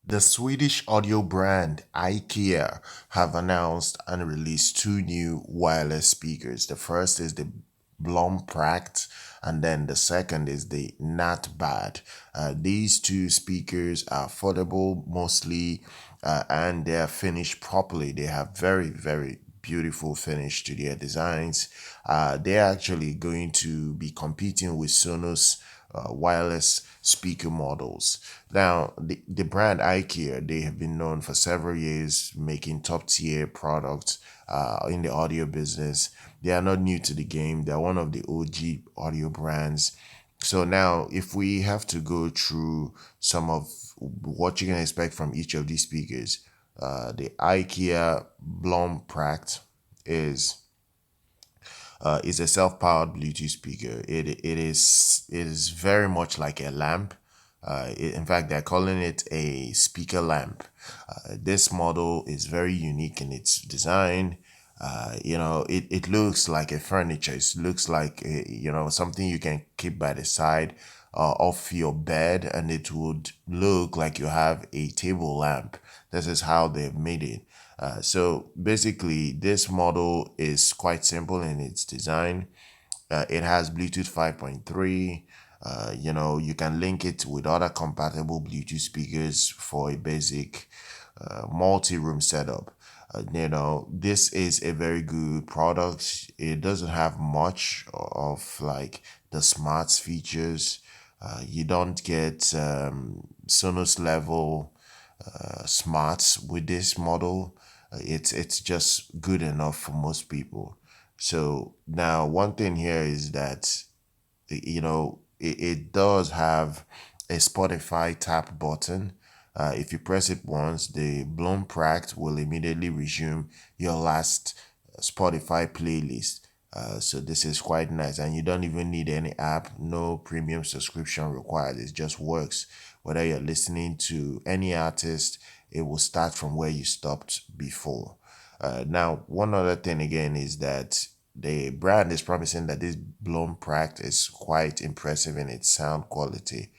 The Swedish audio brand IKEA have announced and released two new wireless speakers. The first is the BLOMPRAKT, and then the second is the NATTBAD. These two speakers are affordable mostly, and they are finished properly. They have very beautiful finish to their designs. They're actually going to be competing with Sonos wireless speaker models. Now, the brand IKEA, they have been known for several years making top tier products in the audio business. They are not new to the game. They're one of the OG audio brands. So now, if we have to go through some of what you can expect from each of these speakers, the IKEA BLOMPRAKT is is a self-powered Bluetooth speaker. It is very much like a lamp. In fact, they're calling it a speaker lamp. This model is very unique in its design. It looks like a furniture. It looks like something you can keep by the side of your bed, and it would look like you have a table lamp. This is how they've made it. So basically, this model is quite simple in its design. It has Bluetooth 5.3. You can link it with other compatible Bluetooth speakers for a basic multi-room setup. This is a very good product. It doesn't have much of like the smarts features. You don't get Sonos level smarts with this model. It's just good enough for most people. So now one thing here is that it does have a Spotify tap button. If you press it once, the BLOMPRAKT will immediately resume your last Spotify playlist. So this is quite nice, and you don't even need any app, no premium subscription required. It just works. Whether you're listening to any artist, it will start from where you stopped before. Now, one other thing again is that the brand is promising that this BLOMPRAKT is quite impressive in its sound quality.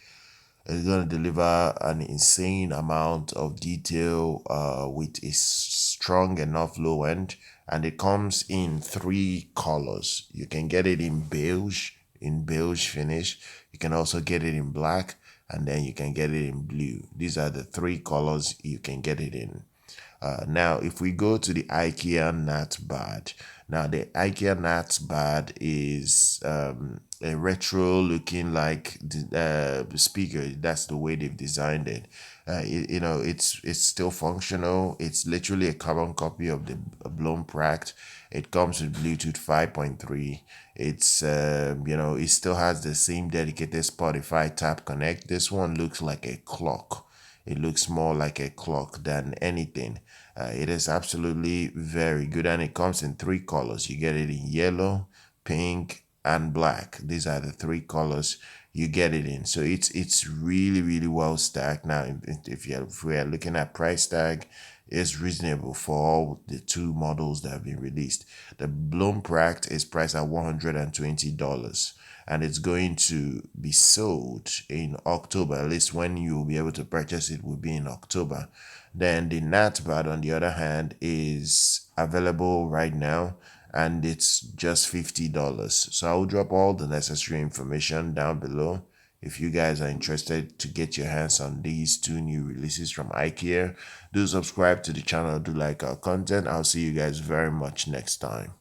It's going to deliver an insane amount of detail with a strong enough low end, and it comes in three colors. You can get it in beige finish. You can also get it in black, and then you can get it in blue. These are the three colors you can get it in. Now, if we go to the IKEA NatBad, now the IKEA NatBad is a retro looking like the speaker. That's the way they've designed it. It's still functional. It's literally a carbon copy of the BLOMPRAKT. It comes with Bluetooth 5.3. It still has the same dedicated Spotify Tap Connect. This one looks like a clock. It looks more like a clock than anything. It is absolutely very good, and it comes in three colors. You get it in yellow, pink, and black. These are the three colors you get it in. So it's really well stacked. Now, if we are looking at price tag, it's reasonable for all the two models that have been released. The BLOMPRAKT is priced at $120, and it's going to be sold in October. At least when you will be able to purchase it will be in October. Then the NatBad, on the other hand, is available right now, and it's just $50. So I'll drop all the necessary information down below. If you guys are interested to get your hands on these two new releases from IKEA, do subscribe to the channel, do like our content. I'll see you guys very much next time.